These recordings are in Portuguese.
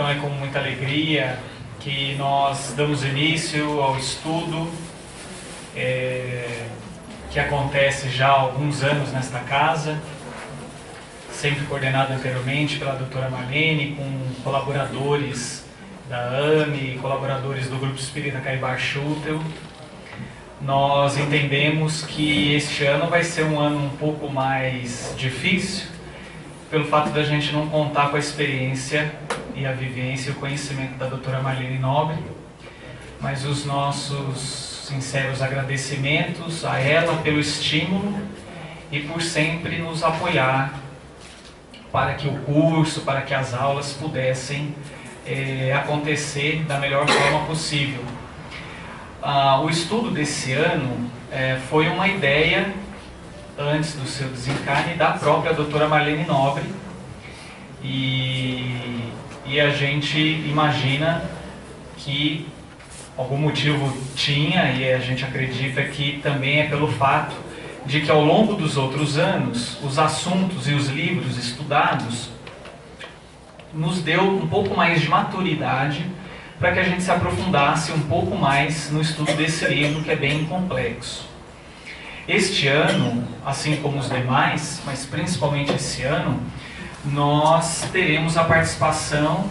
Então é com muita alegria que nós damos início ao estudo que acontece já há alguns anos nesta casa, sempre coordenado anteriormente pela doutora Marlene, com colaboradores da AME, colaboradores do Grupo Espírita Caibar Schutel. Nós entendemos que este ano vai ser um ano um pouco mais difícil, pelo fato da gente não contar com a experiência e a vivência e o conhecimento da doutora Marlene Nobre, mas os nossos sinceros agradecimentos a ela pelo estímulo e por sempre nos apoiar para que o curso, para que as aulas pudessem acontecer da melhor forma possível. O estudo desse ano foi uma ideia, antes do seu desencarne, da própria doutora Marlene Nobre, e a gente imagina que algum motivo tinha, e a gente acredita que também é pelo fato de que ao longo dos outros anos, os assuntos e os livros estudados nos deu um pouco mais de maturidade para que a gente se aprofundasse um pouco mais no estudo desse livro, que é bem complexo. Este ano, assim como os demais, mas principalmente esse ano, nós teremos a participação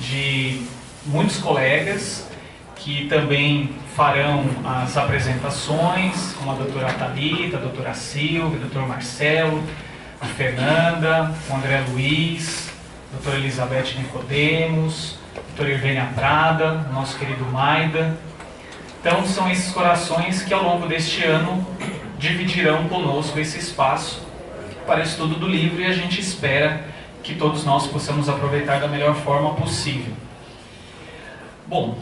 de muitos colegas que também farão as apresentações, como a doutora Thalita, a doutora Silvia, o doutor Marcelo, a Fernanda, o André Luiz, a doutora Elizabeth Nicodemos, a doutora Irvênia Prada, o nosso querido Maida. Então são esses corações que ao longo deste ano dividirão conosco esse espaço para estudo do livro, e a gente espera que todos nós possamos aproveitar da melhor forma possível. Bom,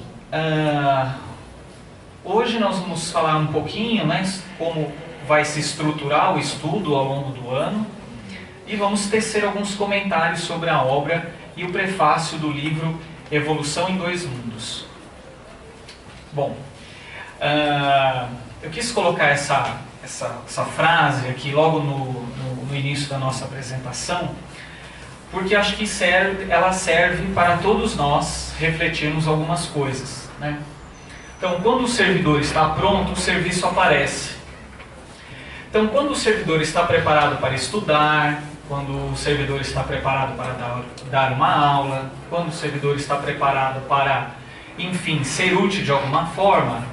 hoje nós vamos falar um pouquinho, né, como vai se estruturar o estudo ao longo do ano, e vamos tecer alguns comentários sobre a obra e o prefácio do livro Evolução em Dois Mundos. Bom, eu quis colocar essa frase aqui logo no início da nossa apresentação, porque acho que ela serve para todos nós refletirmos algumas coisas, né? Então, quando o servidor está pronto, o serviço aparece. Então, quando o servidor está preparado para estudar, quando o servidor está preparado para dar uma aula, quando o servidor está preparado para, enfim, ser útil de alguma forma,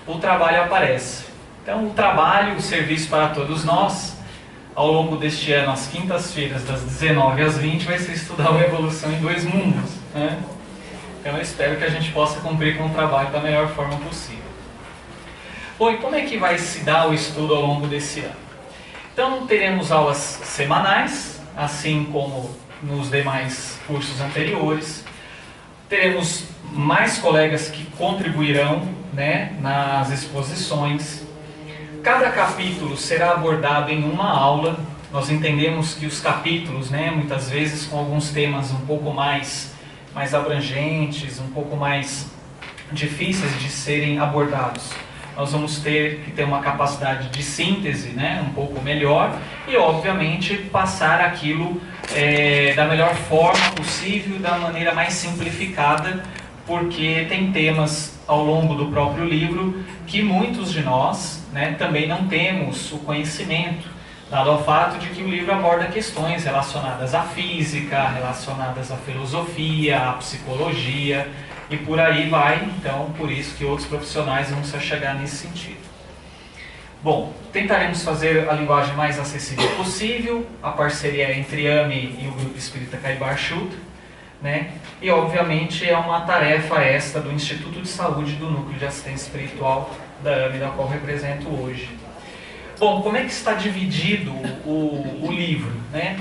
o trabalho aparece. Então, o trabalho, o serviço para todos nós, ao longo deste ano, às quintas-feiras, das 19 às 20, vai ser estudar a Evolução em Dois Mundos, né? Então, eu espero que a gente possa cumprir com o trabalho da melhor forma possível. Bom, e como é que vai se dar o estudo ao longo desse ano? Então, teremos aulas semanais, assim como nos demais cursos anteriores. Teremos mais colegas que contribuirão, né, nas exposições. Cada capítulo será abordado em uma aula. Nós entendemos que os capítulos, né, muitas vezes com alguns temas um pouco mais abrangentes, um pouco mais difíceis de serem abordados, nós vamos ter que ter uma capacidade de síntese, né, um pouco melhor, e obviamente passar aquilo da melhor forma possível, da maneira mais simplificada, porque tem temas ao longo do próprio livro que muitos de nós, né, também não temos o conhecimento, dado ao fato de que o livro aborda questões relacionadas à física, relacionadas à filosofia, à psicologia, e por aí vai. Então, por isso que outros profissionais vão se achegar nesse sentido. Bom, tentaremos fazer a linguagem mais acessível possível, a parceria entre AME e o Grupo Espírita Caibar Schutel, né? E obviamente é uma tarefa esta do Instituto de Saúde do Núcleo de Assistência Espiritual da AME, da qual represento hoje. Bom, como é que está dividido o livro, né?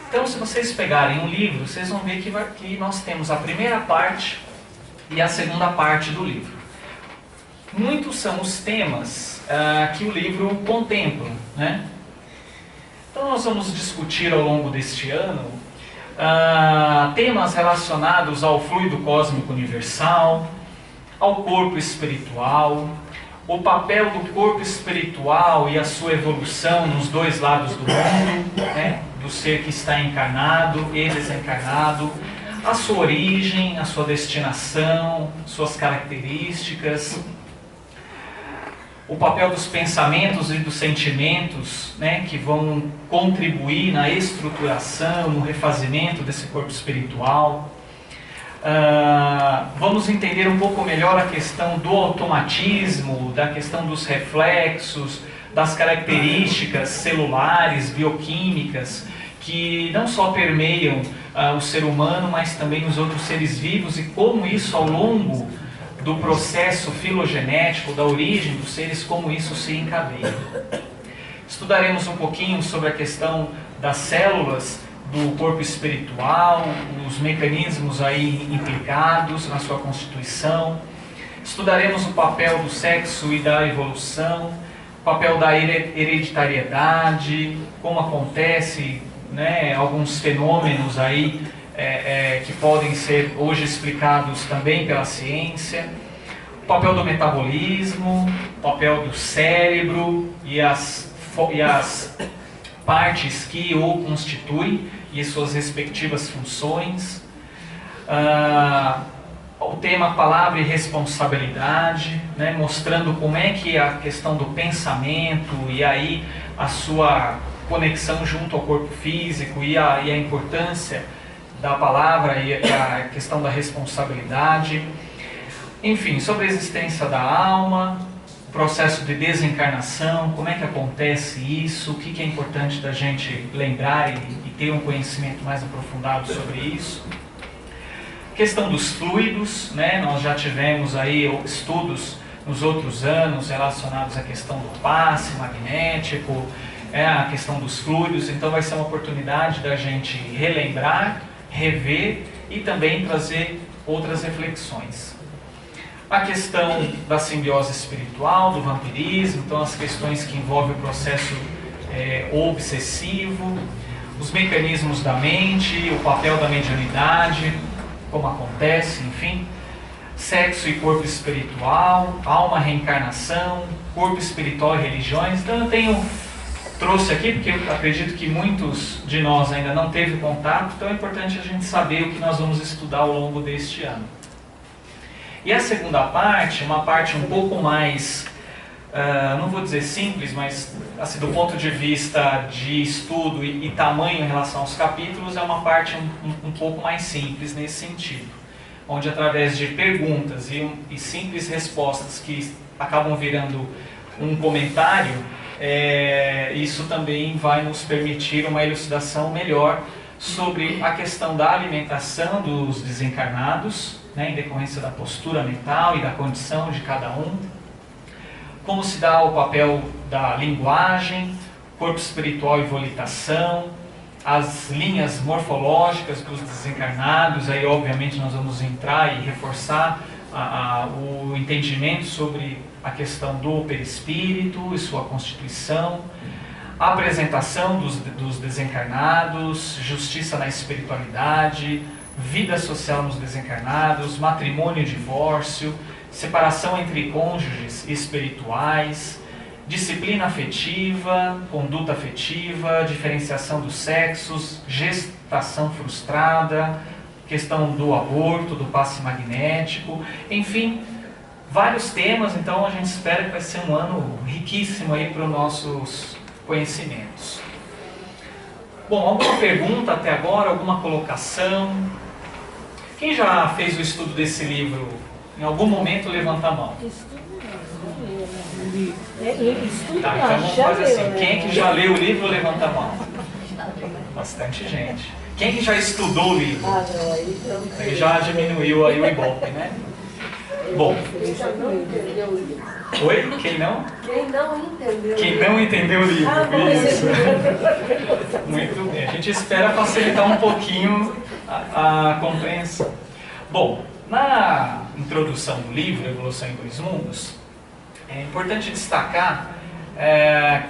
Então, se vocês pegarem um livro, vocês vão ver que nós temos a primeira parte e a segunda parte do livro. Muitos são os temas que o livro contempla, né? Então, nós vamos discutir ao longo deste ano temas relacionados ao fluido cósmico universal, ao corpo espiritual, o papel do corpo espiritual e a sua evolução nos dois lados do mundo, né? Do ser que está encarnado e desencarnado, a sua origem, a sua destinação, suas características, o papel dos pensamentos e dos sentimentos, né, que vão contribuir na estruturação, no refazimento desse corpo espiritual. Vamos entender um pouco melhor a questão do automatismo, da questão dos reflexos, das características celulares, bioquímicas, que não só permeiam o ser humano, mas também os outros seres vivos, e como isso ao longo do processo filogenético, da origem dos seres, como isso se encadeia. Estudaremos um pouquinho sobre a questão das células do corpo espiritual, os mecanismos aí implicados na sua constituição. Estudaremos o papel do sexo e da evolução, o papel da hereditariedade, como acontece, né, alguns fenômenos aí que podem ser hoje explicados também pela ciência, o papel do metabolismo, o papel do cérebro e as partes que o constituem e suas respectivas funções, o tema palavra e responsabilidade, né, mostrando como é que a questão do pensamento e aí a sua conexão junto ao corpo físico e a importância da palavra e a questão da responsabilidade, enfim, sobre a existência da alma, o processo de desencarnação, como é que acontece isso, o que é importante da gente lembrar e ter um conhecimento mais aprofundado sobre isso. Questão dos fluidos, né? Nós já tivemos aí estudos nos outros anos relacionados à questão do passe magnético, a questão dos fluidos, então vai ser uma oportunidade da gente relembrar, rever e também trazer outras reflexões. A questão da simbiose espiritual, do vampirismo, então as questões que envolvem o processo obsessivo, os mecanismos da mente, o papel da mediunidade, como acontece, enfim, sexo e corpo espiritual, alma, reencarnação, corpo espiritual e religiões. Então eu trouxe aqui, porque eu acredito que muitos de nós ainda não teve contato, então é importante a gente saber o que nós vamos estudar ao longo deste ano. E a segunda parte, uma parte um pouco mais, não vou dizer simples, mas assim, do ponto de vista de estudo e tamanho em relação aos capítulos, é uma parte um pouco mais simples nesse sentido, onde através de perguntas e simples respostas que acabam virando um comentário, isso também vai nos permitir uma elucidação melhor sobre a questão da alimentação dos desencarnados, né, em decorrência da postura mental e da condição de cada um, como se dá o papel da linguagem, corpo espiritual e volitação, as linhas morfológicas dos desencarnados. Aí obviamente nós vamos entrar e reforçar o entendimento sobre a questão do perispírito e sua constituição, a apresentação dos desencarnados, justiça na espiritualidade, vida social nos desencarnados, matrimônio e divórcio, separação entre cônjuges espirituais, disciplina afetiva, conduta afetiva, diferenciação dos sexos, gestação frustrada, questão do aborto, do passe magnético, enfim, vários temas. Então a gente espera que vai ser um ano riquíssimo aí para os nossos conhecimentos. Bom, alguma pergunta até agora, alguma colocação? Quem já fez o estudo desse livro? Em algum momento levanta a mão. Tá, então vamos fazer assim. Quem é que já leu o livro, levanta a mão. Bastante gente. Quem é que já estudou o livro? Aí já diminuiu aí o ibope, né? Bom. Oi? Quem não? Quem não entendeu. Quem não entendeu o livro. Isso. Muito bem. A gente espera facilitar um pouquinho a compreensão. Bom, na introdução do livro, Evolução em Dois Mundos, é importante destacar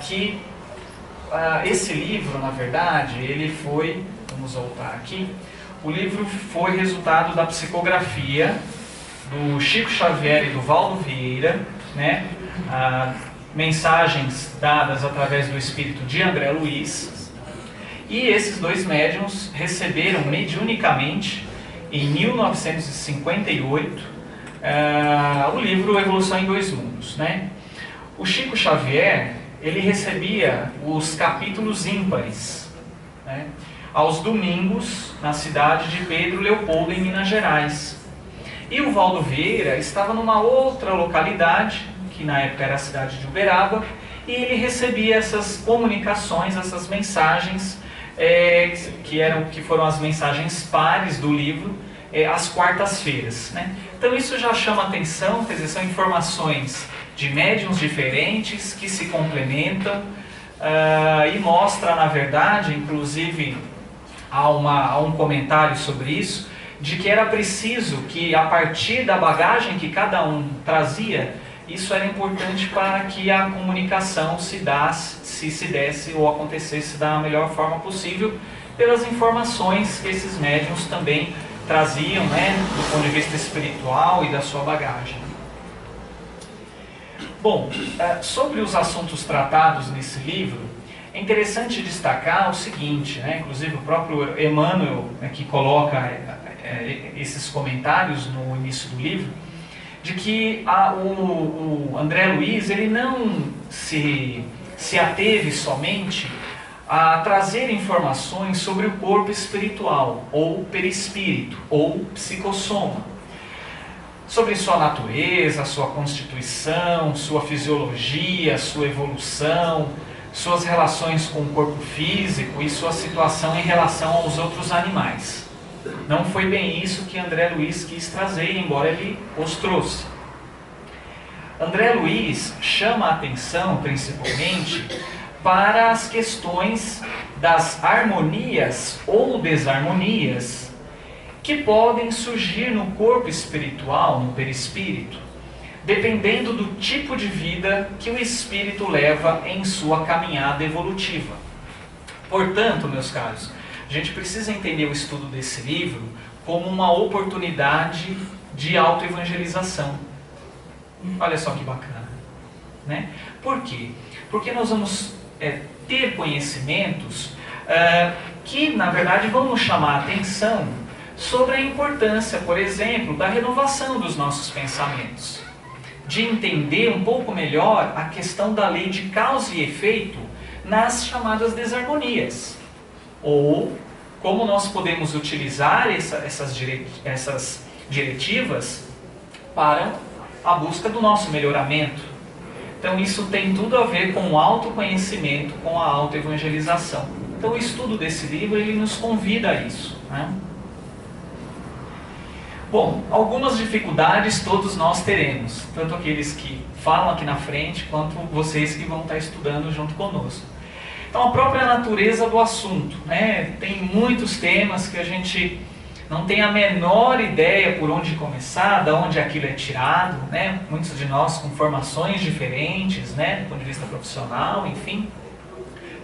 que esse livro, na verdade, ele foi, vamos voltar aqui, o livro foi resultado da psicografia do Chico Xavier e do Valdo Vieira, né? Mensagens dadas através do espírito de André Luiz, e esses dois médiuns receberam mediunicamente em 1958, o livro Evolução em Dois Mundos, né? O Chico Xavier, ele recebia os capítulos ímpares, né, aos domingos na cidade de Pedro Leopoldo, em Minas Gerais. E o Valdo Vieira estava numa outra localidade, que na época era a cidade de Uberaba, e ele recebia essas comunicações, essas mensagens, que foram as mensagens pares do livro, às quartas-feiras, né? Então isso já chama atenção, quer dizer, são informações de médiuns diferentes que se complementam, e mostra, na verdade, inclusive há um comentário sobre isso, de que era preciso que, a partir da bagagem que cada um trazia, isso era importante para que a comunicação se desse ou acontecesse da melhor forma possível, pelas informações que esses médiuns também traziam, né, do ponto de vista espiritual e da sua bagagem. Bom, sobre os assuntos tratados nesse livro, é interessante destacar o seguinte, né, inclusive o próprio Emmanuel, né, que coloca esses comentários no início do livro, de que o André Luiz, ele não se ateve somente a trazer informações sobre o corpo espiritual, ou perispírito, ou psicossoma, sobre sua natureza, sua constituição, sua fisiologia, sua evolução, suas relações com o corpo físico e sua situação em relação aos outros animais. Não foi bem isso que André Luiz quis trazer, embora ele os trouxe. André Luiz chama a atenção, principalmente, para as questões das harmonias ou desarmonias que podem surgir no corpo espiritual, no perispírito, dependendo do tipo de vida que o espírito leva em sua caminhada evolutiva. Portanto, meus caros, a gente precisa entender o estudo desse livro como uma oportunidade de autoevangelização. Olha só que bacana, né? Por quê? Porque nós vamos ter conhecimentos que, na verdade, vão nos chamar a atenção sobre a importância, por exemplo, da renovação dos nossos pensamentos, de entender um pouco melhor a questão da lei de causa e efeito nas chamadas desarmonias, ou como nós podemos utilizar essas diretivas para a busca do nosso melhoramento. Então isso tem tudo a ver com o autoconhecimento, com a autoevangelização. Então o estudo desse livro, ele nos convida a isso, né? Bom, algumas dificuldades todos nós teremos, tanto aqueles que falam aqui na frente, quanto vocês que vão estar estudando junto conosco. Então a própria natureza do assunto, né? Tem muitos temas que a gente não tem a menor ideia por onde começar, de onde aquilo é tirado, né? Muitos de nós com formações diferentes, né? Do ponto de vista profissional, enfim.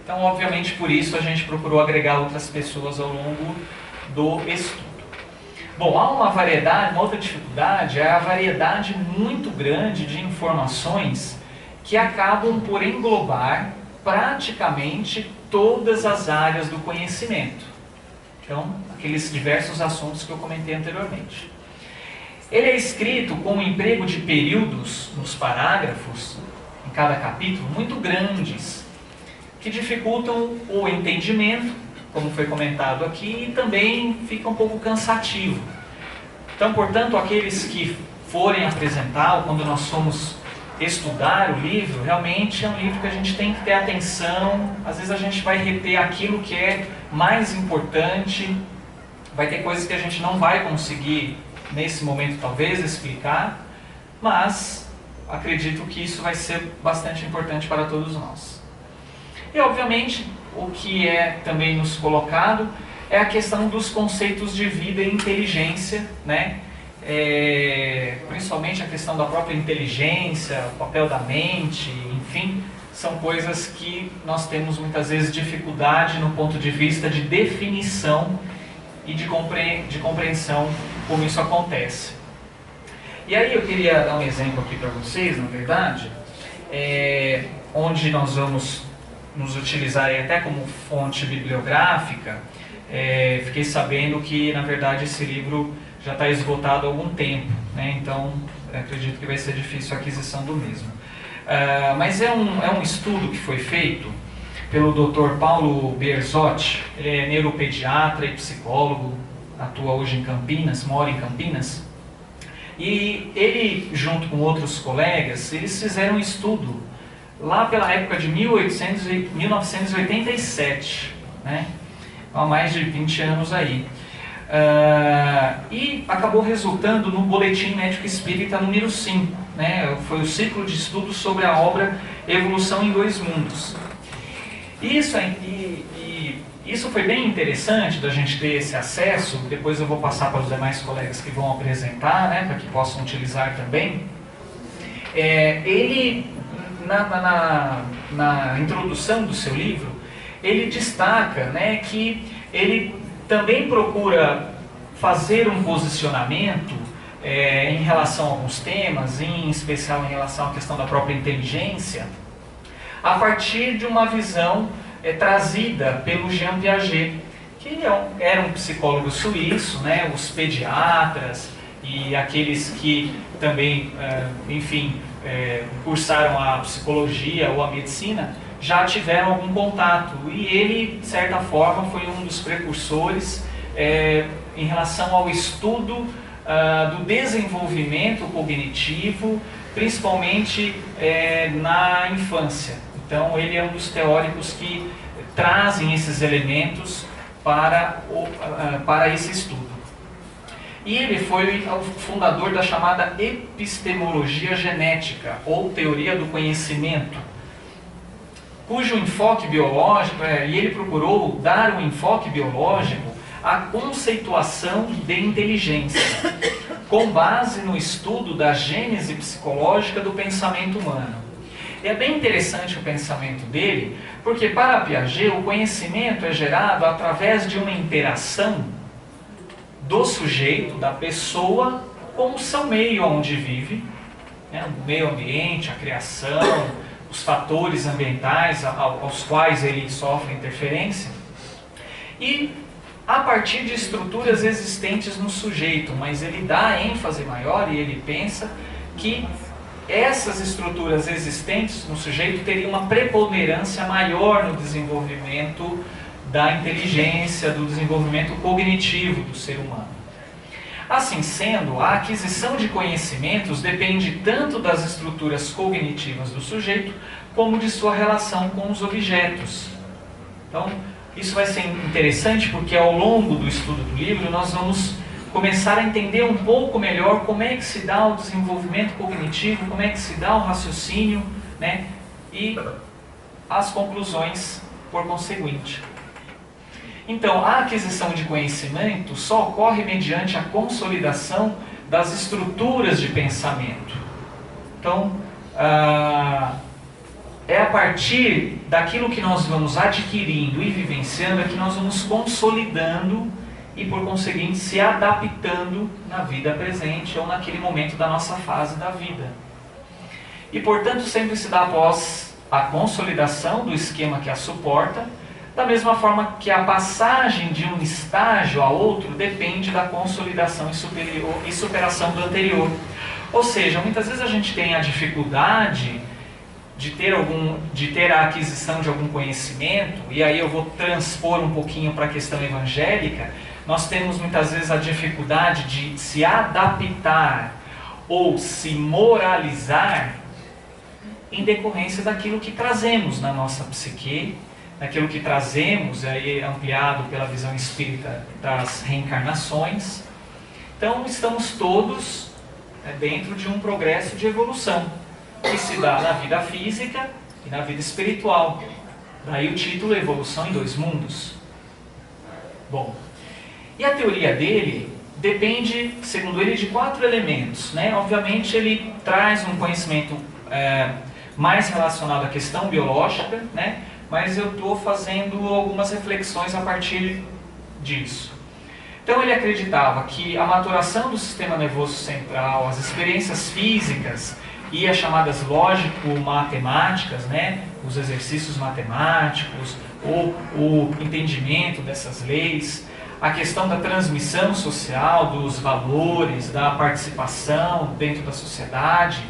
Então, obviamente, por isso a gente procurou agregar outras pessoas ao longo do estudo. Bom, há uma variedade, uma outra dificuldade é a variedade muito grande de informações que acabam por englobar praticamente todas as áreas do conhecimento. Então, aqueles diversos assuntos que eu comentei anteriormente. Ele é escrito com o emprego de períodos nos parágrafos, em cada capítulo, muito grandes, que dificultam o entendimento, como foi comentado aqui, e também fica um pouco cansativo. Então, portanto, aqueles que forem apresentar, ou quando nós formos estudar o livro, realmente é um livro que a gente tem que ter atenção. Às vezes a gente vai reter aquilo que é mais importante, vai ter coisas que a gente não vai conseguir nesse momento talvez explicar, mas acredito que isso vai ser bastante importante para todos nós. E obviamente o que é também nos colocado é a questão dos conceitos de vida e inteligência, né? Principalmente a questão da própria inteligência, o papel da mente, enfim, são coisas que nós temos muitas vezes dificuldade no ponto de vista de definição e de compreensão como isso acontece. E aí eu queria dar um exemplo aqui para vocês, na verdade, onde nós vamos nos utilizar até como fonte bibliográfica, fiquei sabendo que, na verdade, esse livro já está esgotado há algum tempo, né? Então acredito que vai ser difícil a aquisição do mesmo. Mas é um estudo que foi feito pelo Dr. Paulo Berzotti. Ele é neuropediatra e psicólogo, atua hoje em Campinas, mora em Campinas. E ele, junto com outros colegas, eles fizeram um estudo lá pela época de 1987, né? Há mais de 20 anos aí. E acabou resultando no Boletim Médico Espírita número 5, né? Foi o ciclo de estudos sobre a obra Evolução em Dois Mundos. Isso foi bem interessante da gente ter esse acesso. Depois eu vou passar para os demais colegas que vão apresentar, né, para que possam utilizar também. Ele, na introdução do seu livro, ele destaca, né, que ele também procura fazer um posicionamento em relação a alguns temas, em especial em relação à questão da própria inteligência, a partir de uma visão trazida pelo Jean Piaget, que era um psicólogo suíço, né? Os pediatras e aqueles que também, cursaram a psicologia ou a medicina, já tiveram algum contato. E ele, de certa forma, foi um dos precursores em relação ao estudo do desenvolvimento cognitivo, principalmente na infância. Então, ele é um dos teóricos que trazem esses elementos para esse estudo. E ele foi o fundador da chamada epistemologia genética, ou teoria do conhecimento, cujo enfoque biológico, e ele procurou dar um enfoque biológico à conceituação de inteligência, com base no estudo da gênese psicológica do pensamento humano. E é bem interessante o pensamento dele, porque para Piaget o conhecimento é gerado através de uma interação do sujeito, da pessoa, com o seu meio onde vive, né, o meio ambiente, a criação, os fatores ambientais aos quais ele sofre interferência, e a partir de estruturas existentes no sujeito, mas ele dá ênfase maior e ele pensa que essas estruturas existentes no sujeito teriam uma preponderância maior no desenvolvimento da inteligência, do desenvolvimento cognitivo do ser humano. Assim sendo, a aquisição de conhecimentos depende tanto das estruturas cognitivas do sujeito, como de sua relação com os objetos. Então, isso vai ser interessante porque ao longo do estudo do livro nós vamos começar a entender um pouco melhor como é que se dá o desenvolvimento cognitivo, como é que se dá o raciocínio, né? E as conclusões por conseguinte. Então, a aquisição de conhecimento só ocorre mediante a consolidação das estruturas de pensamento. Então, é a partir daquilo que nós vamos adquirindo e vivenciando é que nós vamos consolidando e, por conseguinte, se adaptando na vida presente ou naquele momento da nossa fase da vida. E, portanto, sempre se dá após a consolidação do esquema que a suporta, da mesma forma que a passagem de um estágio a outro depende da consolidação e superação do anterior. Ou seja, muitas vezes a gente tem a dificuldade de ter a aquisição de algum conhecimento, e aí eu vou transpor um pouquinho para a questão evangélica. Nós temos muitas vezes a dificuldade de se adaptar ou se moralizar em decorrência daquilo que trazemos na nossa psique, daquilo que trazemos, aí ampliado pela visão espírita das reencarnações. Então estamos todos dentro de um progresso de evolução, que se dá na vida física e na vida espiritual. Daí o título Evolução em Dois Mundos. Bom, e a teoria dele depende, segundo ele, de 4 elementos, né? Obviamente ele traz um conhecimento mais relacionado à questão biológica, né? Mas eu estou fazendo algumas reflexões a partir disso. Então ele acreditava que a maturação do sistema nervoso central, as experiências físicas e as chamadas lógico-matemáticas, né? Os exercícios matemáticos, o entendimento dessas leis, a questão da transmissão social, dos valores, da participação dentro da sociedade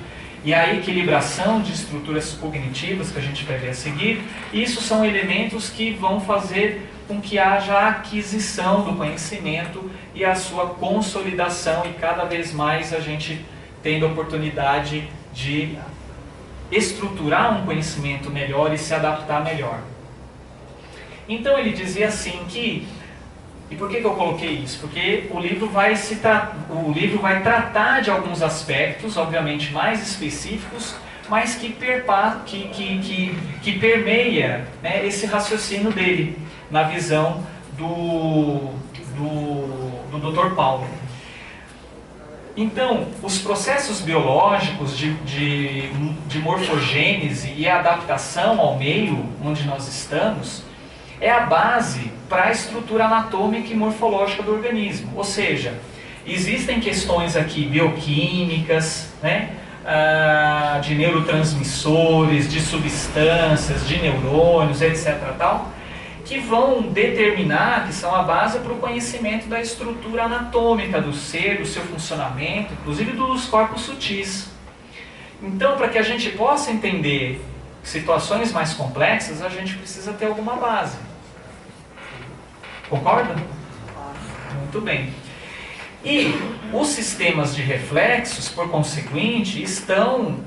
e a equilibração de estruturas cognitivas que a gente vai ver a seguir. Isso são elementos que vão fazer com que haja a aquisição do conhecimento e a sua consolidação, e cada vez mais a gente tendo a oportunidade de estruturar um conhecimento melhor e se adaptar melhor. Então ele dizia assim que, e por que eu coloquei isso? Porque o livro vai tratar de alguns aspectos, obviamente mais específicos, mas que permeia, né, esse raciocínio dele, na visão do Dr. Paulo. Então, os processos biológicos de morfogênese e adaptação ao meio onde nós estamos é a base para a estrutura anatômica e morfológica do organismo. Ou seja, existem questões aqui bioquímicas, né, de neurotransmissores, de substâncias, de neurônios, etc. tal, que vão determinar, que são a base para o conhecimento da estrutura anatômica do ser, do seu funcionamento, inclusive dos corpos sutis. Então, para que a gente possa entender situações mais complexas, a gente precisa ter alguma base. Concorda? Muito bem. E os sistemas de reflexos, por conseguinte, estão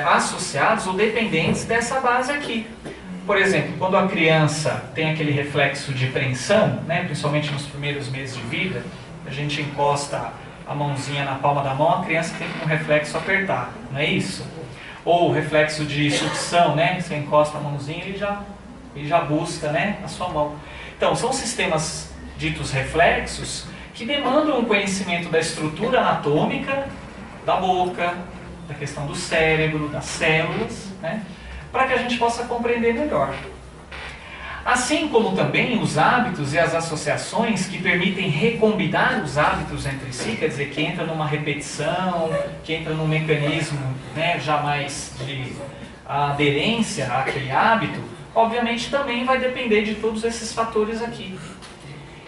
associados ou dependentes dessa base aqui. Por exemplo, quando a criança tem aquele reflexo de preensão, né, principalmente nos primeiros meses de vida, a gente encosta a mãozinha na palma da mão, a criança tem um reflexo apertar, não é isso? Ou o reflexo de sucção, né, você encosta a mãozinha e ele já busca, né, a sua mão. Então, são sistemas ditos reflexos que demandam um conhecimento da estrutura anatômica, da boca, da questão do cérebro, das células, né, para que a gente possa compreender melhor. Assim como também os hábitos e as associações que permitem recombinar os hábitos entre si, quer dizer, que entra numa repetição, que entra num mecanismo, né, jamais de aderência àquele hábito, obviamente também vai depender de todos esses fatores aqui.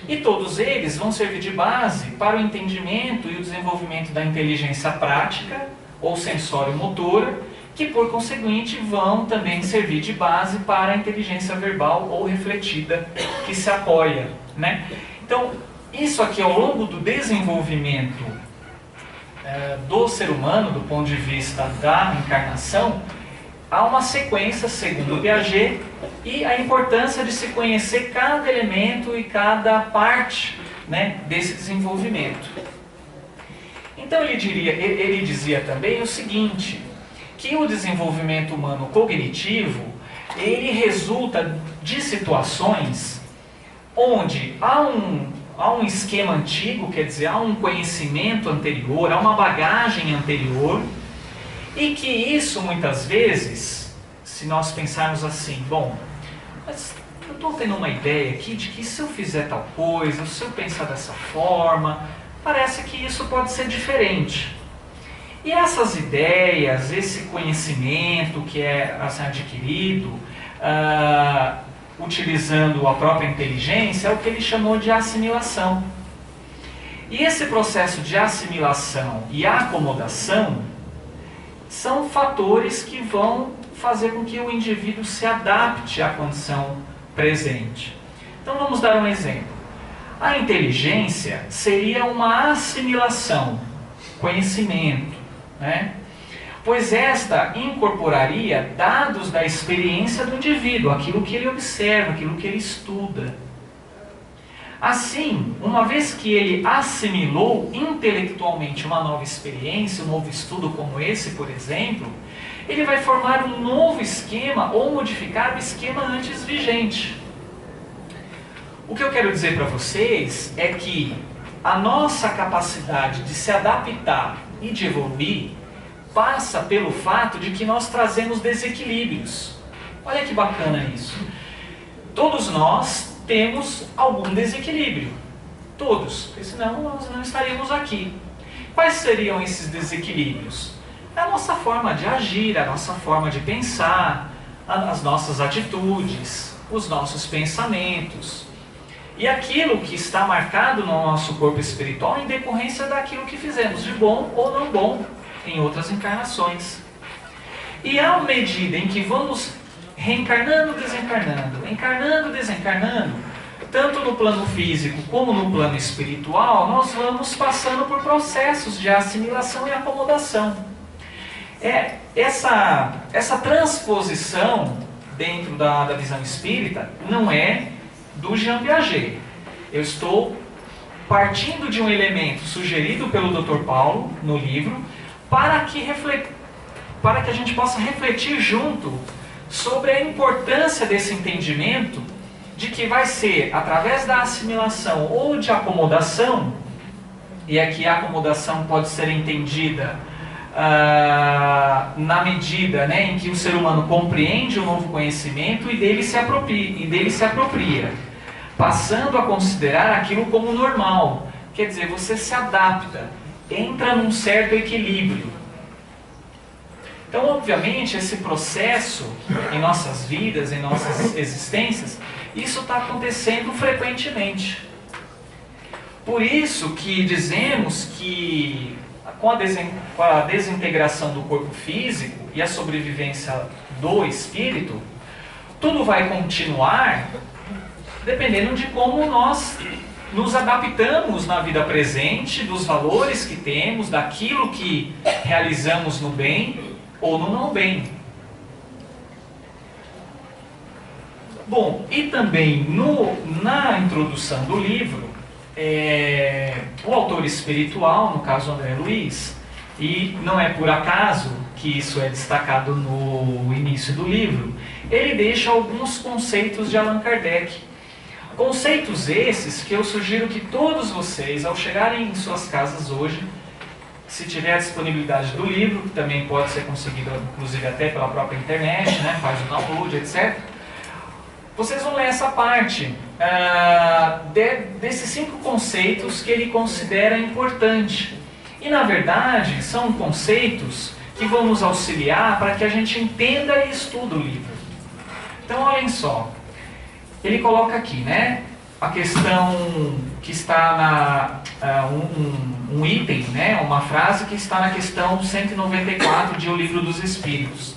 E todos eles vão servir de base para o entendimento e o desenvolvimento da inteligência prática ou sensório-motora, que por conseguinte vão também servir de base para a inteligência verbal ou refletida que se apoia, né? Então, isso aqui ao longo do desenvolvimento do ser humano, do ponto de vista da encarnação, há uma sequência, segundo Piaget, e a importância de se conhecer cada elemento e cada parte, né, desse desenvolvimento. Então ele dizia também o seguinte, que o desenvolvimento humano cognitivo, ele resulta de situações onde há um esquema antigo, quer dizer, há um conhecimento anterior, há uma bagagem anterior, e que isso muitas vezes, se nós pensarmos assim, bom, mas eu estou tendo uma ideia aqui de que se eu fizer tal coisa, se eu pensar dessa forma, parece que isso pode ser diferente. E essas ideias, esse conhecimento que é assim, adquirido, utilizando a própria inteligência, é o que ele chamou de assimilação. E esse processo de assimilação e acomodação são fatores que vão fazer com que o indivíduo se adapte à condição presente. Então vamos dar um exemplo. A inteligência seria uma assimilação, conhecimento, né? Pois esta incorporaria dados da experiência do indivíduo, aquilo que ele observa, aquilo que ele estuda. Assim, uma vez que ele assimilou intelectualmente uma nova experiência, um novo estudo como esse, por exemplo, ele vai formar um novo esquema ou modificar o esquema antes vigente. O que eu quero dizer para vocês é que a nossa capacidade de se adaptar e de evoluir passa pelo fato de que nós trazemos desequilíbrios. Olha que bacana isso. Todos nós temos algum desequilíbrio. Todos, porque senão nós não estaríamos aqui. Quais seriam esses desequilíbrios? A nossa forma de agir, a nossa forma de pensar, as nossas atitudes, os nossos pensamentos e aquilo que está marcado no nosso corpo espiritual em decorrência daquilo que fizemos, de bom ou não bom, em outras encarnações. E à medida em que vamos reencarnando, desencarnando, encarnando, desencarnando, tanto no plano físico como no plano espiritual, nós vamos passando por processos de assimilação e acomodação. Essa transposição dentro da visão espírita não é do Jean Piaget. Eu estou partindo de um elemento sugerido pelo Dr. Paulo no livro para que a gente possa refletir junto sobre a importância desse entendimento de que vai ser através da assimilação ou de acomodação, e aqui a acomodação pode ser entendida na medida, né, em que o ser humano compreende o novo conhecimento e dele se apropria, passando a considerar aquilo como normal. Quer dizer, você se adapta, entra num certo equilíbrio. Então, obviamente, esse processo em nossas vidas, em nossas existências, isso está acontecendo frequentemente. Por isso que dizemos que com a desintegração do corpo físico e a sobrevivência do espírito, tudo vai continuar dependendo de como nós nos adaptamos na vida presente, dos valores que temos, daquilo que realizamos no bem ou no não bem. Bom, e também na introdução do livro, o autor espiritual, no caso André Luiz, e não é por acaso que isso é destacado no início do livro, ele deixa alguns conceitos de Allan Kardec. Conceitos esses que eu sugiro que todos vocês, ao chegarem em suas casas hoje, se tiver a disponibilidade do livro, que também pode ser conseguido inclusive até pela própria internet, né, faz o download, etc., vocês vão ler essa parte desses 5 conceitos que ele considera importante. E na verdade são conceitos que vão nos auxiliar para que a gente entenda e estude o livro. Então olhem só, ele coloca aqui, né, a questão que está um item, né, uma frase que está na questão 194 de O Livro dos Espíritos.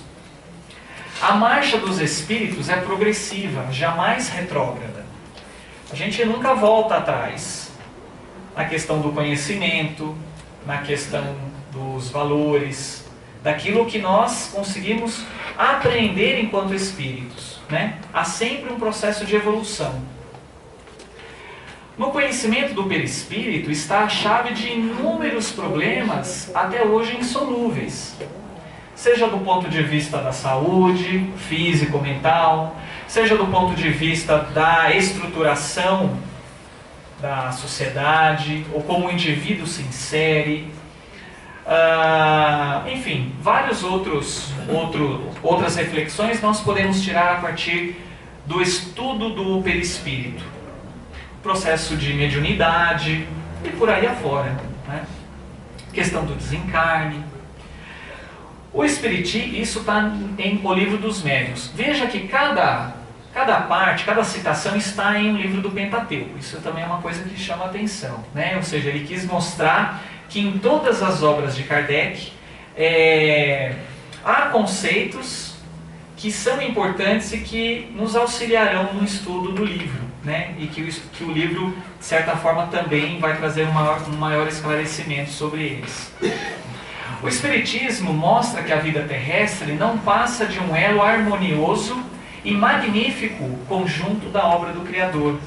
A marcha dos espíritos é progressiva, jamais retrógrada. A gente nunca volta atrás na questão do conhecimento, na questão dos valores, daquilo que nós conseguimos aprender enquanto espíritos, né? Há sempre um processo de evolução. No conhecimento do perispírito está a chave de inúmeros problemas até hoje insolúveis. Seja do ponto de vista da saúde, físico, mental, seja do ponto de vista da estruturação da sociedade, ou como o indivíduo se insere, enfim, várias outras reflexões nós podemos tirar a partir do estudo do perispírito. Processo de mediunidade e por aí afora, né? Questão do desencarne. O Espiritismo, isso está em O Livro dos Médiuns. Veja que cada parte, cada citação está em um livro do Pentateuco. Isso também é uma coisa que chama a atenção, né? Ou seja, ele quis mostrar que em todas as obras de Kardec há conceitos que são importantes e que nos auxiliarão no estudo do livro, né? E que o livro, de certa forma, também vai trazer um maior esclarecimento sobre eles. O Espiritismo mostra que a vida terrestre não passa de um elo harmonioso e magnífico conjunto da obra do Criador.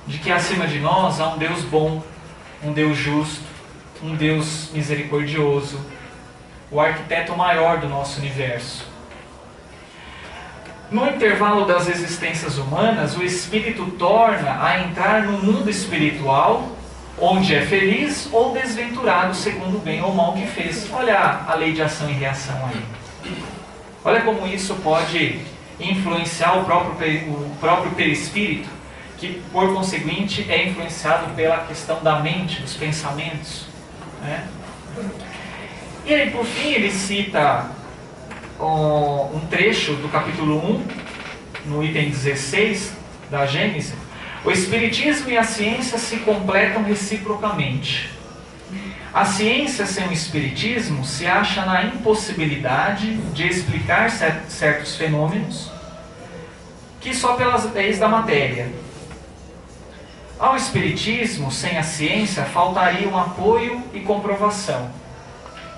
De que acima de nós há um Deus bom, um Deus justo, um Deus misericordioso, o arquiteto maior do nosso universo. No intervalo das existências humanas, o espírito torna a entrar no mundo espiritual, onde é feliz ou desventurado segundo o bem ou mal que fez. Olha a lei de ação e reação aí. Olha como isso pode influenciar o próprio perispírito, que por conseguinte é influenciado pela questão da mente, dos pensamentos, né? E aí por fim ele cita um trecho do capítulo 1, no item 16 da Gênesis, o Espiritismo e a ciência se completam reciprocamente. A ciência sem o Espiritismo se acha na impossibilidade de explicar certos fenômenos que só pelas leis da matéria. Ao Espiritismo, sem a ciência, faltaria um apoio e comprovação.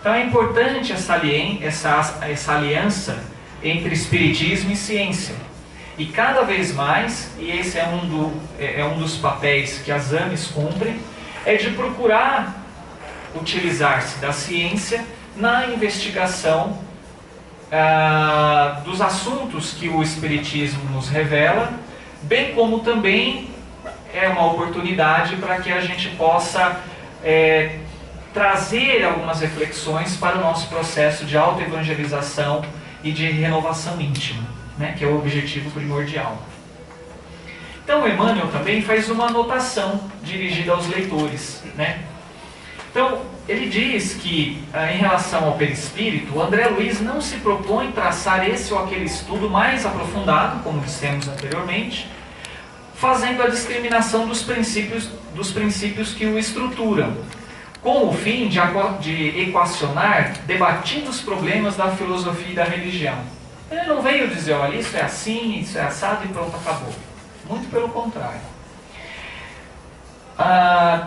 Então é importante essa aliança entre Espiritismo e ciência. E cada vez mais, e esse é um dos papéis que as AMES cumprem, é de procurar utilizar-se da ciência na investigação dos assuntos que o Espiritismo nos revela, bem como também é uma oportunidade para que a gente possa trazer algumas reflexões para o nosso processo de autoevangelização e de renovação íntima, né, que é o objetivo primordial. Então Emmanuel também faz uma anotação dirigida aos leitores, né? Então, ele diz que, em relação ao perispírito, o André Luiz não se propõe traçar esse ou aquele estudo mais aprofundado, como dissemos anteriormente, fazendo a discriminação dos princípios que o estruturam, com o fim de equacionar, debatindo os problemas da filosofia e da religião. Ele não veio dizer, olha, isso é assim, isso é assado e pronto, acabou. Muito pelo contrário.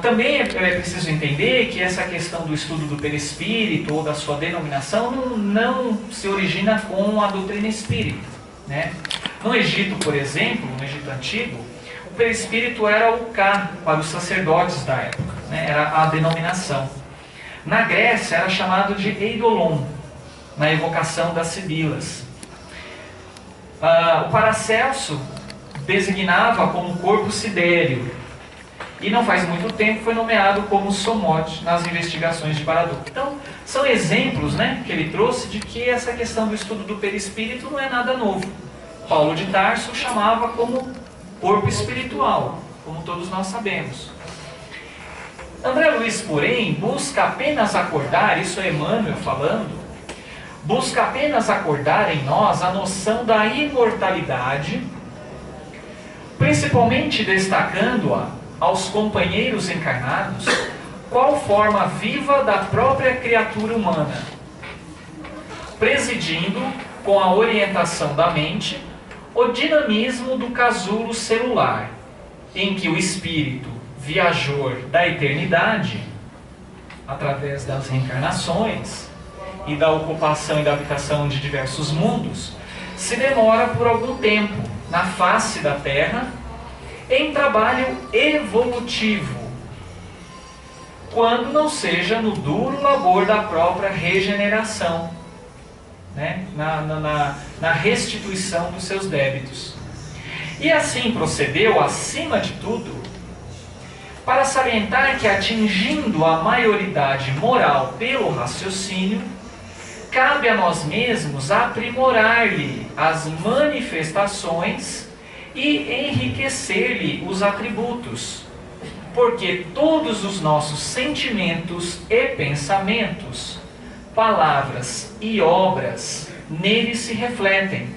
Também é preciso entender que essa questão do estudo do perispírito ou da sua denominação não se origina com a doutrina espírita, né? No Egito, por exemplo, no Egito Antigo, o perispírito era o Ka para os sacerdotes da época, né? Era a denominação. Na Grécia era chamado de Eidolon, na evocação das Sibilas. O Paracelso designava como corpo sidéreo, e não faz muito tempo foi nomeado como Somote nas investigações de Baraduc. Então, são exemplos, né, que ele trouxe de que essa questão do estudo do perispírito não é nada novo. Paulo de Tarso chamava como corpo espiritual, como todos nós sabemos. André Luiz, porém, busca apenas acordar, isso é Emmanuel falando, busca apenas acordar em nós a noção da imortalidade, principalmente destacando-a aos companheiros encarnados, qual forma viva da própria criatura humana, presidindo, com a orientação da mente, o dinamismo do casulo celular, em que o espírito, viajor da eternidade, através das reencarnações e da ocupação e da habitação de diversos mundos, se demora por algum tempo na face da Terra, em trabalho evolutivo, quando não seja no duro labor da própria regeneração, né? na restituição dos seus débitos. E assim procedeu, acima de tudo, para salientar que, atingindo a maioridade moral pelo raciocínio, cabe a nós mesmos aprimorar-lhe as manifestações e enriquecer-lhe os atributos, porque todos os nossos sentimentos e pensamentos, palavras e obras nele se refletem,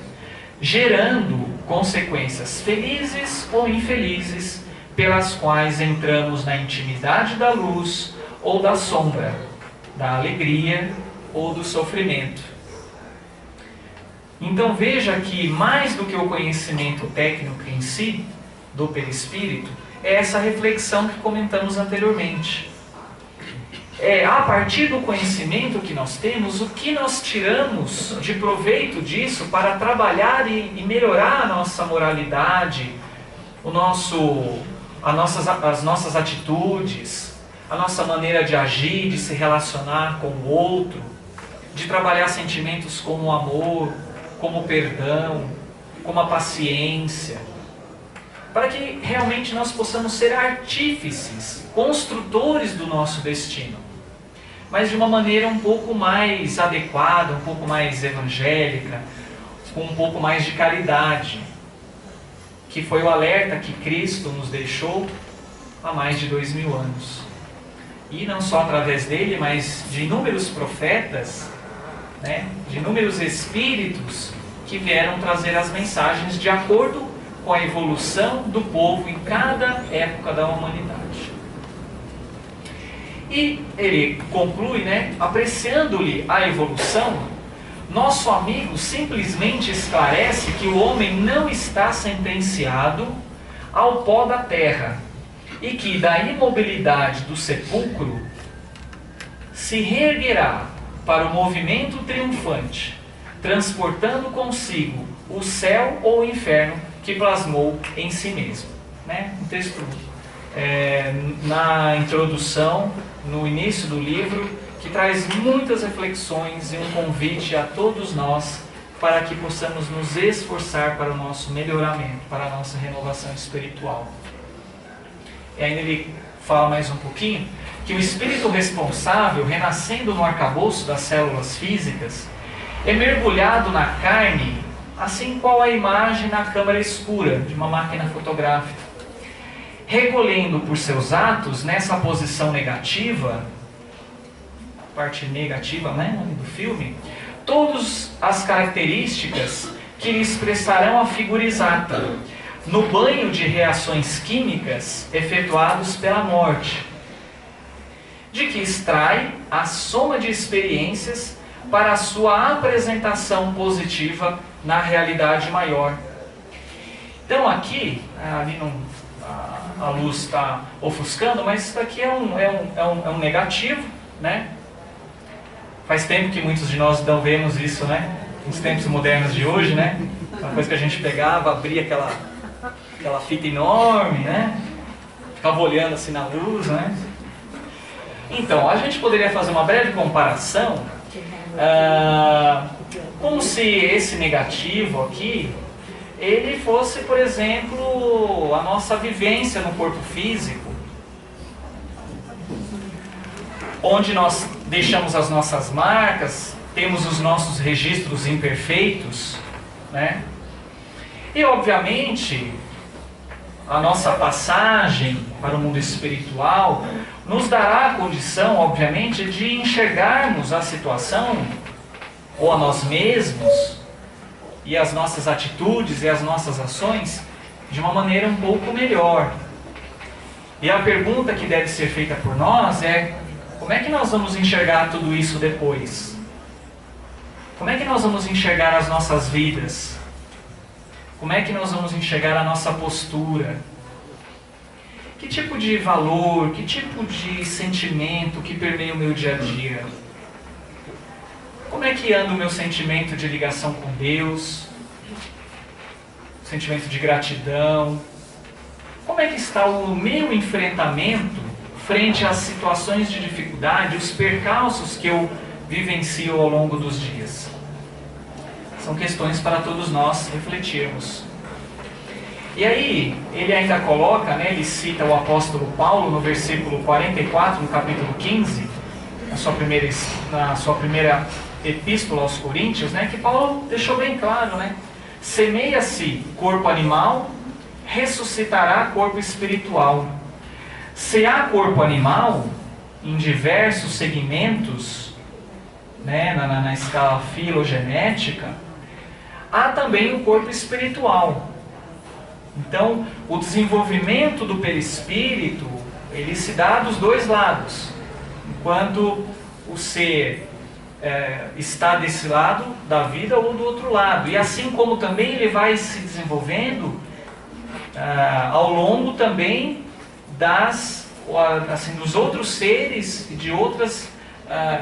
gerando consequências felizes ou infelizes, pelas quais entramos na intimidade da luz ou da sombra, da alegria ou do sofrimento. Então veja que, mais do que o conhecimento técnico em si, do perispírito, é essa reflexão que comentamos anteriormente. É a partir do conhecimento que nós temos, o que nós tiramos de proveito disso para trabalhar e melhorar a nossa moralidade, as nossas atitudes, a nossa maneira de agir, de se relacionar com o outro, de trabalhar sentimentos como o amor, como o perdão, como a paciência, para que realmente nós possamos ser artífices, construtores do nosso destino, mas de uma maneira um pouco mais adequada, um pouco mais evangélica, com um pouco mais de caridade, que foi o alerta que Cristo nos deixou há mais de 2000 anos. E não só através dele, mas de inúmeros profetas, né, de inúmeros espíritos que vieram trazer as mensagens de acordo com a evolução do povo em cada época da humanidade. E ele conclui, apreciando-lhe a evolução, nosso amigo simplesmente esclarece que o homem não está sentenciado ao pó da terra e que da imobilidade do sepulcro se reerguerá para o movimento triunfante, transportando consigo o céu ou o inferno que plasmou em si mesmo. Um texto na introdução, no início do livro, que traz muitas reflexões e um convite a todos nós para que possamos nos esforçar para o nosso melhoramento, para a nossa renovação espiritual. E ainda ele fala mais um pouquinho que o espírito responsável, renascendo no arcabouço das células físicas, é mergulhado na carne, assim qual a imagem na câmara escura de uma máquina fotográfica, recolhendo por seus atos nessa posição negativa, parte negativa, do filme, todas as características que lhe expressarão a figura exata, no banho de reações químicas efetuados pela morte, de que extrai a soma de experiências para a sua apresentação positiva na realidade maior. Então aqui, ali a luz está ofuscando, mas isso daqui é um negativo, Faz tempo que muitos de nós não vemos isso, nos tempos modernos de hoje, Uma coisa que a gente pegava, abria aquela fita enorme, Ficava olhando assim na luz, Então, a gente poderia fazer uma breve comparação, como se esse negativo aqui, ele fosse, por exemplo, a nossa vivência no corpo físico, onde nós deixamos as nossas marcas, temos os nossos registros imperfeitos, E, obviamente, a nossa passagem para o mundo espiritual nos dará a condição, obviamente, de enxergarmos a situação, ou a nós mesmos, e as nossas atitudes e as nossas ações, de uma maneira um pouco melhor. E a pergunta que deve ser feita por nós é: como é que nós vamos enxergar tudo isso depois? Como é que nós vamos enxergar as nossas vidas? Como é que nós vamos enxergar a nossa postura? Que tipo de valor, que tipo de sentimento que permeia o meu dia a dia? Como é que anda o meu sentimento de ligação com Deus? Sentimento de gratidão? Como é que está o meu enfrentamento frente às situações de dificuldade, os percalços que eu vivencio ao longo dos dias? São questões para todos nós refletirmos. E aí, ele ainda coloca, ele cita o apóstolo Paulo no versículo 44, no capítulo 15, na sua primeira epístola aos Coríntios, que Paulo deixou bem claro, semeia-se corpo animal, ressuscitará corpo espiritual. Se há corpo animal, em diversos segmentos, na escala filogenética, há também o corpo espiritual. Então, o desenvolvimento do perispírito, ele se dá dos dois lados. Enquanto o ser está desse lado da vida ou do outro lado. E assim como também ele vai se desenvolvendo ao longo também dos outros seres e de outras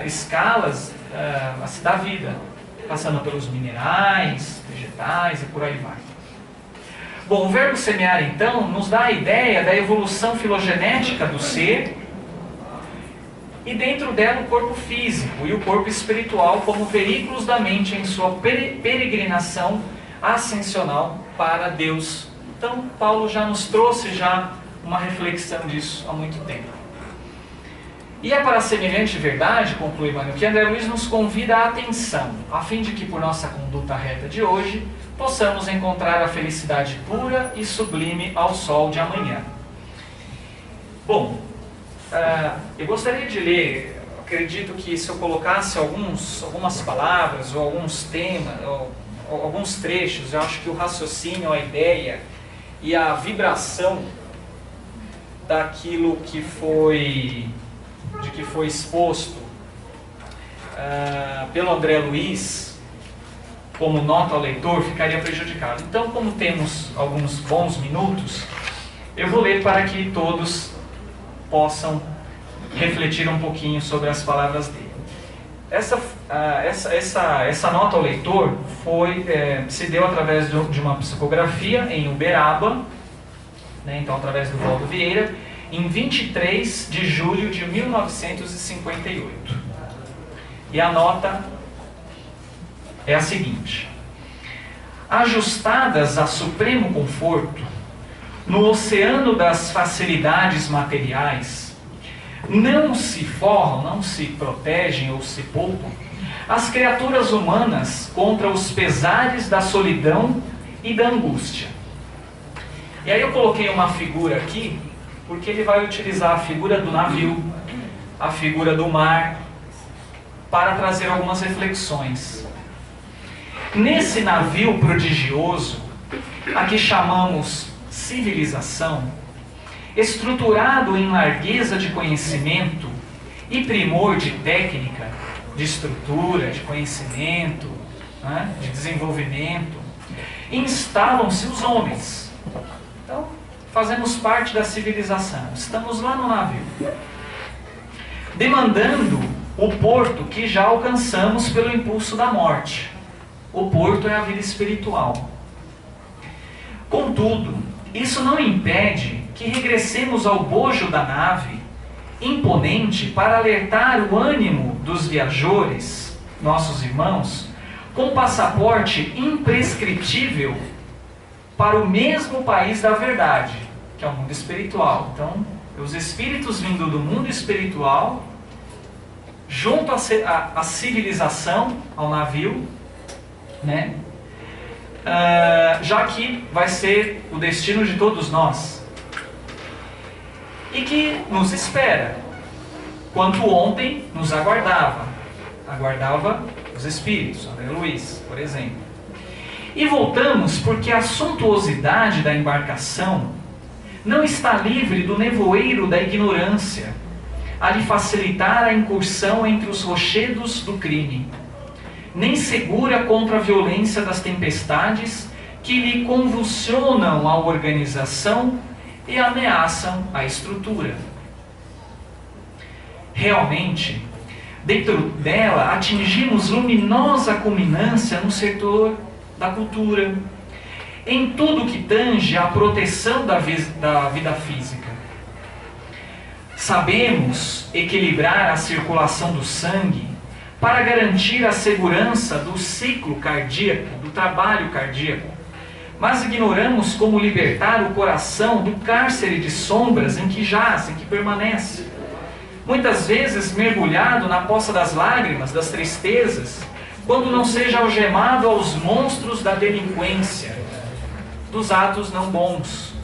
escalas da vida, passando pelos minerais, vegetais e por aí vai. Bom, o verbo semear então nos dá a ideia da evolução filogenética do ser e dentro dela o corpo físico e o corpo espiritual como veículos da mente em sua peregrinação ascensional para Deus. Então Paulo já nos trouxe uma reflexão disso há muito tempo. E é para semelhante verdade, conclui Emmanuel, que André Luiz nos convida à atenção, a fim de que por nossa conduta reta de hoje possamos encontrar a felicidade pura e sublime ao sol de amanhã. Bom, eu gostaria de ler, acredito que se eu colocasse algumas palavras ou alguns temas, ou alguns trechos. Eu acho que o raciocínio, a ideia e a vibração daquilo que foi exposto pelo André Luiz como nota ao leitor ficaria prejudicado. Então, como temos alguns bons minutos, eu vou ler para que todos possam refletir um pouquinho sobre as palavras dele. Essa nota ao leitor se deu através de uma psicografia em Uberaba, né, então através do Valdo Vieira, em 23 de julho de 1958. E a nota é a seguinte: ajustadas a supremo conforto, no oceano das facilidades materiais, não se forram, não se protegem ou se poupam as criaturas humanas contra os pesares da solidão e da angústia. E aí eu coloquei uma figura aqui, porque ele vai utilizar a figura do navio, a figura do mar, para trazer algumas reflexões. Nesse navio prodigioso, a que chamamos civilização, estruturado em largueza de conhecimento e primor de técnica, de estrutura, de conhecimento, né, de desenvolvimento, instalam-se os homens. Então, fazemos parte da civilização, estamos lá no navio, demandando o porto que já alcançamos pelo impulso da morte. O porto é a vida espiritual. Contudo, isso não impede que regressemos ao bojo da nave, imponente para alertar o ânimo dos viajores, nossos irmãos, com passaporte imprescritível para o mesmo país da verdade, que é o mundo espiritual. Então, os espíritos vindo do mundo espiritual, junto à civilização, ao navio, né? Já que vai ser o destino de todos nós. E que nos espera, quanto ontem nos aguardava os espíritos, André Luiz, por exemplo. E voltamos porque a suntuosidade da embarcação não está livre do nevoeiro da ignorância, a lhe facilitar a incursão entre os rochedos do crime, nem segura contra a violência das tempestades que lhe convulsionam a organização e ameaçam a estrutura. Realmente, dentro dela atingimos luminosa culminância no setor da cultura, em tudo que tange à proteção da vida física. Sabemos equilibrar a circulação do sangue para garantir a segurança do ciclo cardíaco, do trabalho cardíaco, mas ignoramos como libertar o coração do cárcere de sombras em que jaz, em que permanece, muitas vezes mergulhado na poça das lágrimas, das tristezas, quando não seja algemado aos monstros da delinquência, dos atos não bons.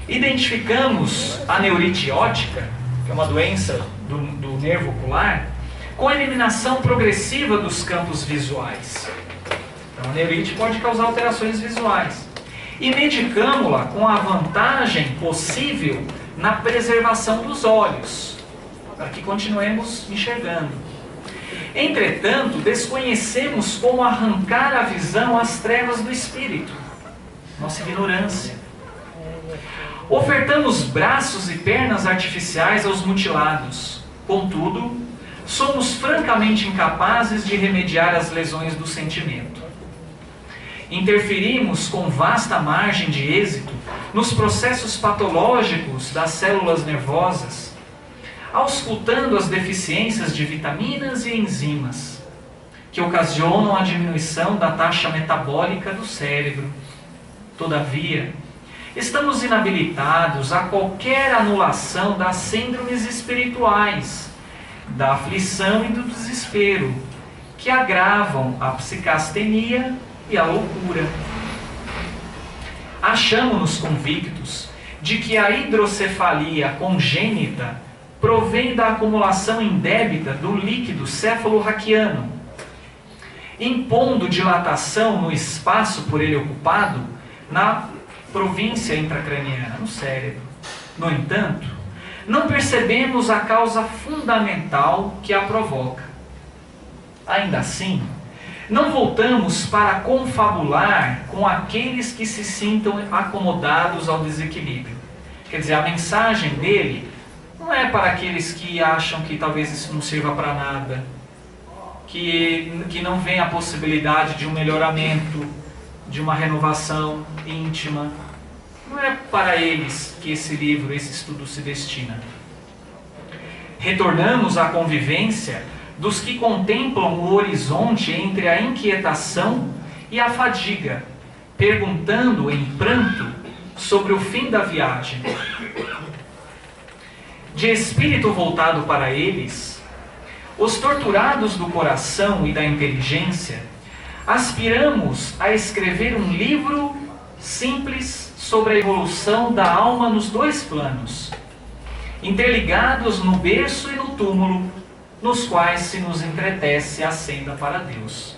Identificamos a neurite óptica, que é uma doença do nervo ocular, com a eliminação progressiva dos campos visuais. Então, a neurite pode causar alterações visuais. E medicamos-la com a vantagem possível na preservação dos olhos, para que continuemos enxergando. Entretanto, desconhecemos como arrancar a visão às trevas do espírito, nossa ignorância. Ofertamos braços e pernas artificiais aos mutilados. Contudo, somos francamente incapazes de remediar as lesões do sentimento. Interferimos com vasta margem de êxito nos processos patológicos das células nervosas, auscultando as deficiências de vitaminas e enzimas, que ocasionam a diminuição da taxa metabólica do cérebro. Todavia, estamos inabilitados a qualquer anulação das síndromes espirituais, da aflição e do desespero, que agravam a psicastenia e a loucura. Achamo-nos convictos de que a hidrocefalia congênita provém da acumulação indébita do líquido cefalorraquiano. impondo dilatação no espaço por ele ocupado na província intracraniana, no cérebro. No entanto, não percebemos a causa fundamental que a provoca. Ainda assim, não voltamos para confabular com aqueles que se sintam acomodados ao desequilíbrio. Quer dizer, a mensagem dele não é para aqueles que acham que talvez isso não sirva para nada, que não vem a possibilidade de um melhoramento, de uma renovação íntima. Não é para eles que esse livro, esse estudo se destina. Retornamos à convivência dos que contemplam o horizonte entre a inquietação e a fadiga, perguntando em pranto sobre o fim da viagem. De espírito voltado para eles, os torturados do coração e da inteligência, aspiramos a escrever um livro simples sobre a evolução da alma nos dois planos, interligados no berço e no túmulo, nos quais se nos entretece a senda para Deus.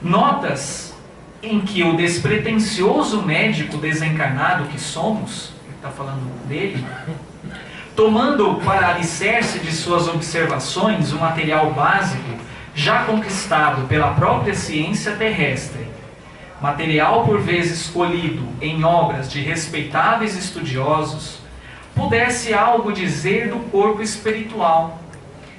Notas em que o despretensioso médico desencarnado que somos, está falando dele, tomando para alicerce de suas observações o material básico já conquistado pela própria ciência terrestre, material por vezes colhido em obras de respeitáveis estudiosos, pudesse algo dizer do corpo espiritual,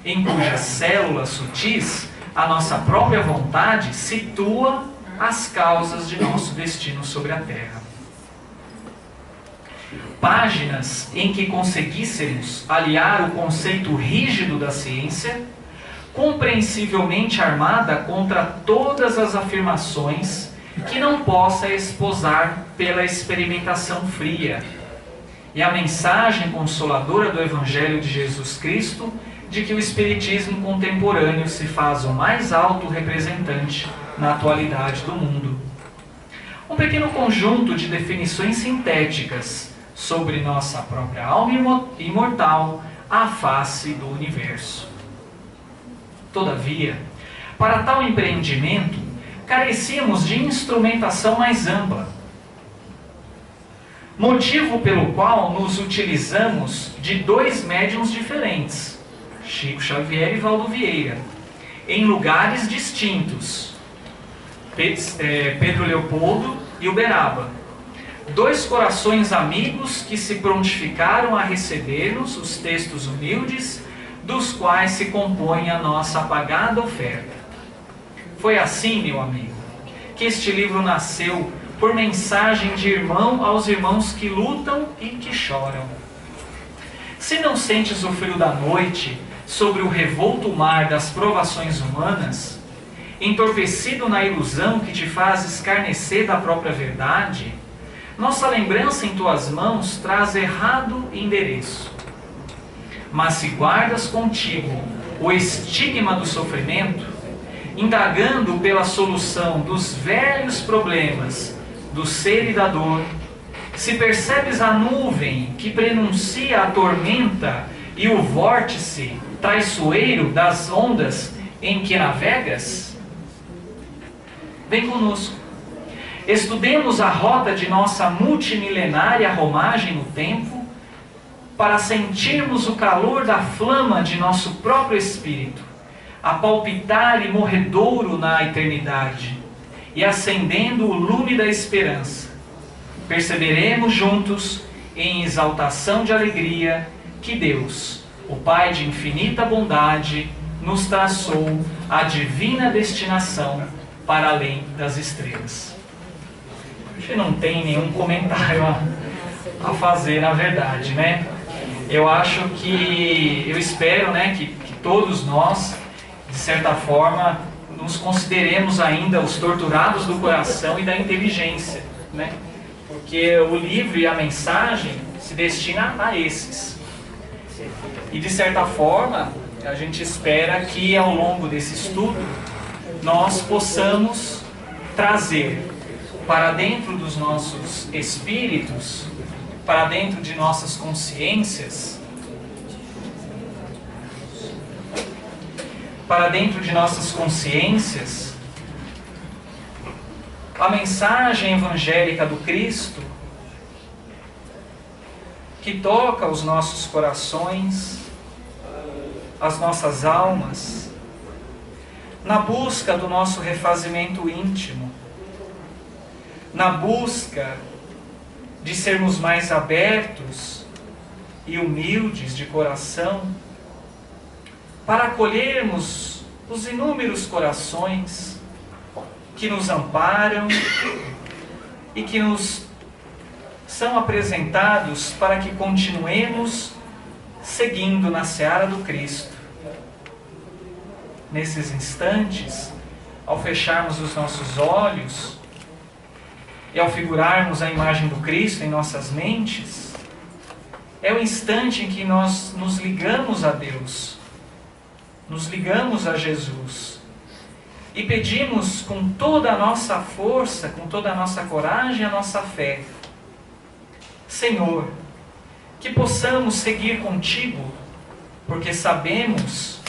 em cujas células sutis a nossa própria vontade situa as causas de nosso destino sobre a Terra. Páginas em que conseguíssemos aliar o conceito rígido da ciência, compreensivelmente armada contra todas as afirmações que não possa esposar pela experimentação fria, e a mensagem consoladora do Evangelho de Jesus Cristo de que o Espiritismo contemporâneo se faz o mais alto representante na atualidade do mundo. Um pequeno conjunto de definições sintéticas sobre nossa própria alma imortal à face do universo. Todavia, para tal empreendimento, carecíamos de instrumentação mais ampla, motivo pelo qual nos utilizamos de dois médiuns diferentes, Chico Xavier e Valdo Vieira, em lugares distintos, Pedro Leopoldo e Uberaba, dois corações amigos que se prontificaram a receber-nos os textos humildes dos quais se compõe a nossa apagada oferta. Foi assim, meu amigo, que este livro nasceu por mensagem de irmão aos irmãos que lutam e que choram. Se não sentes o frio da noite sobre o revolto mar das provações humanas, entorpecido na ilusão que te faz escarnecer da própria verdade, nossa lembrança em tuas mãos traz errado endereço. Mas se guardas contigo o estigma do sofrimento, indagando pela solução dos velhos problemas do ser e da dor, se percebes a nuvem que prenuncia a tormenta e o vórtice traiçoeiro das ondas em que navegas, vem conosco. Estudemos a rota de nossa multimilenária romagem no tempo, para sentirmos o calor da flama de nosso próprio espírito, a palpitar e morredouro na eternidade, e acendendo o lume da esperança. Perceberemos juntos, em exaltação de alegria, que Deus, o Pai de infinita bondade, nos traçou a divina destinação para além das estrelas. A gente não tem nenhum comentário a fazer, na verdade, né? Eu espero, né, que todos nós, de certa forma, nos consideremos ainda os torturados do coração e da inteligência, né? Porque o livro e a mensagem se destina a esses. E de certa forma, a gente espera que ao longo desse estudo nós possamos trazer para dentro dos nossos espíritos, para dentro de nossas consciências, para dentro de nossas consciências a mensagem evangélica do Cristo, que toca os nossos corações, as nossas almas, na busca do nosso refazimento íntimo, na busca de sermos mais abertos e humildes de coração, para acolhermos os inúmeros corações que nos amparam e que nos são apresentados para que continuemos seguindo na seara do Cristo. Nesses instantes, ao fecharmos os nossos olhos e ao figurarmos a imagem do Cristo em nossas mentes, é o instante em que nós nos ligamos a Deus, nos ligamos a Jesus e pedimos com toda a nossa força, com toda a nossa coragem, a nossa fé: Senhor, que possamos seguir contigo, porque sabemos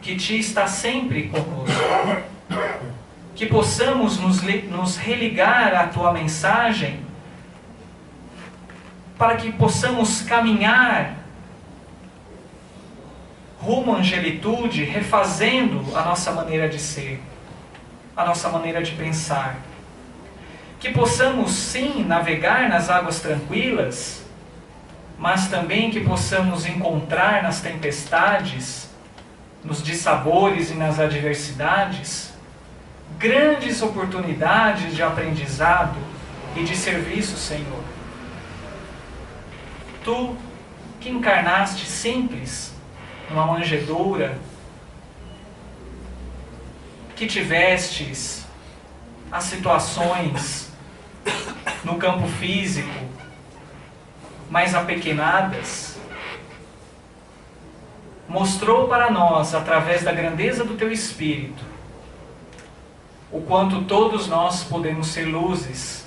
que Ti está sempre conosco. Que possamos nos religar à Tua mensagem, para que possamos caminhar rumo à angelitude, refazendo a nossa maneira de ser, a nossa maneira de pensar. Que possamos sim navegar nas águas tranquilas, mas também que possamos encontrar nas tempestades, nos dissabores e nas adversidades, grandes oportunidades de aprendizado e de serviço, Senhor. Tu, que encarnaste simples numa manjedoura, que tivestes as situações no campo físico mais apequenadas, mostrou para nós, através da grandeza do Teu Espírito, o quanto todos nós podemos ser luzes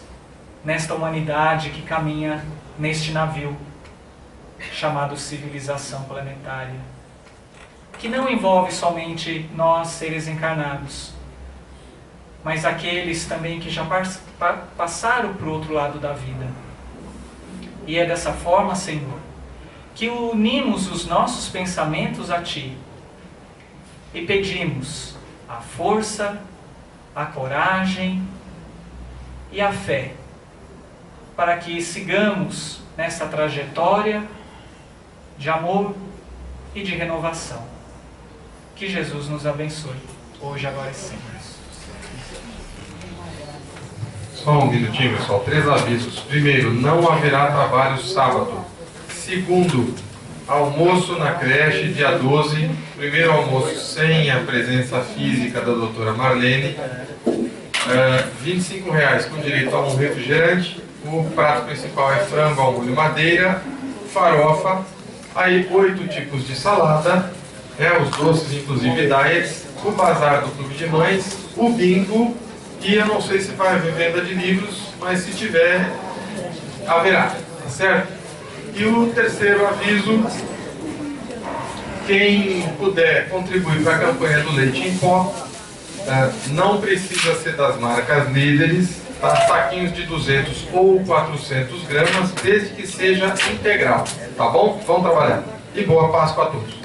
nesta humanidade que caminha neste navio chamado civilização planetária, que não envolve somente nós, seres encarnados, mas aqueles também que já passaram para o outro lado da vida. E é dessa forma, Senhor, que unimos os nossos pensamentos a Ti e pedimos a força, a coragem e a fé, para que sigamos nessa trajetória de amor e de renovação. Que Jesus nos abençoe, hoje, agora e sempre. Só um minutinho, pessoal. 3 avisos. Primeiro, não haverá trabalho sábado. Segundo, almoço na creche, dia 12. Primeiro almoço sem a presença física da doutora Marlene. R$25 com direito a um refrigerante. O prato principal é frango ao molho madeira, farofa, aí 8 tipos de salada, os doces, inclusive diets, o bazar do Clube de Mães, o bingo, e eu não sei se vai haver venda de livros, mas se tiver, haverá, tá certo? E o terceiro aviso: quem puder contribuir para a campanha do leite em pó, não precisa ser das marcas líderes, tá? Saquinhos de 200 ou 400 gramas, desde que seja integral, tá bom? Vamos trabalhar. E boa Páscoa a todos.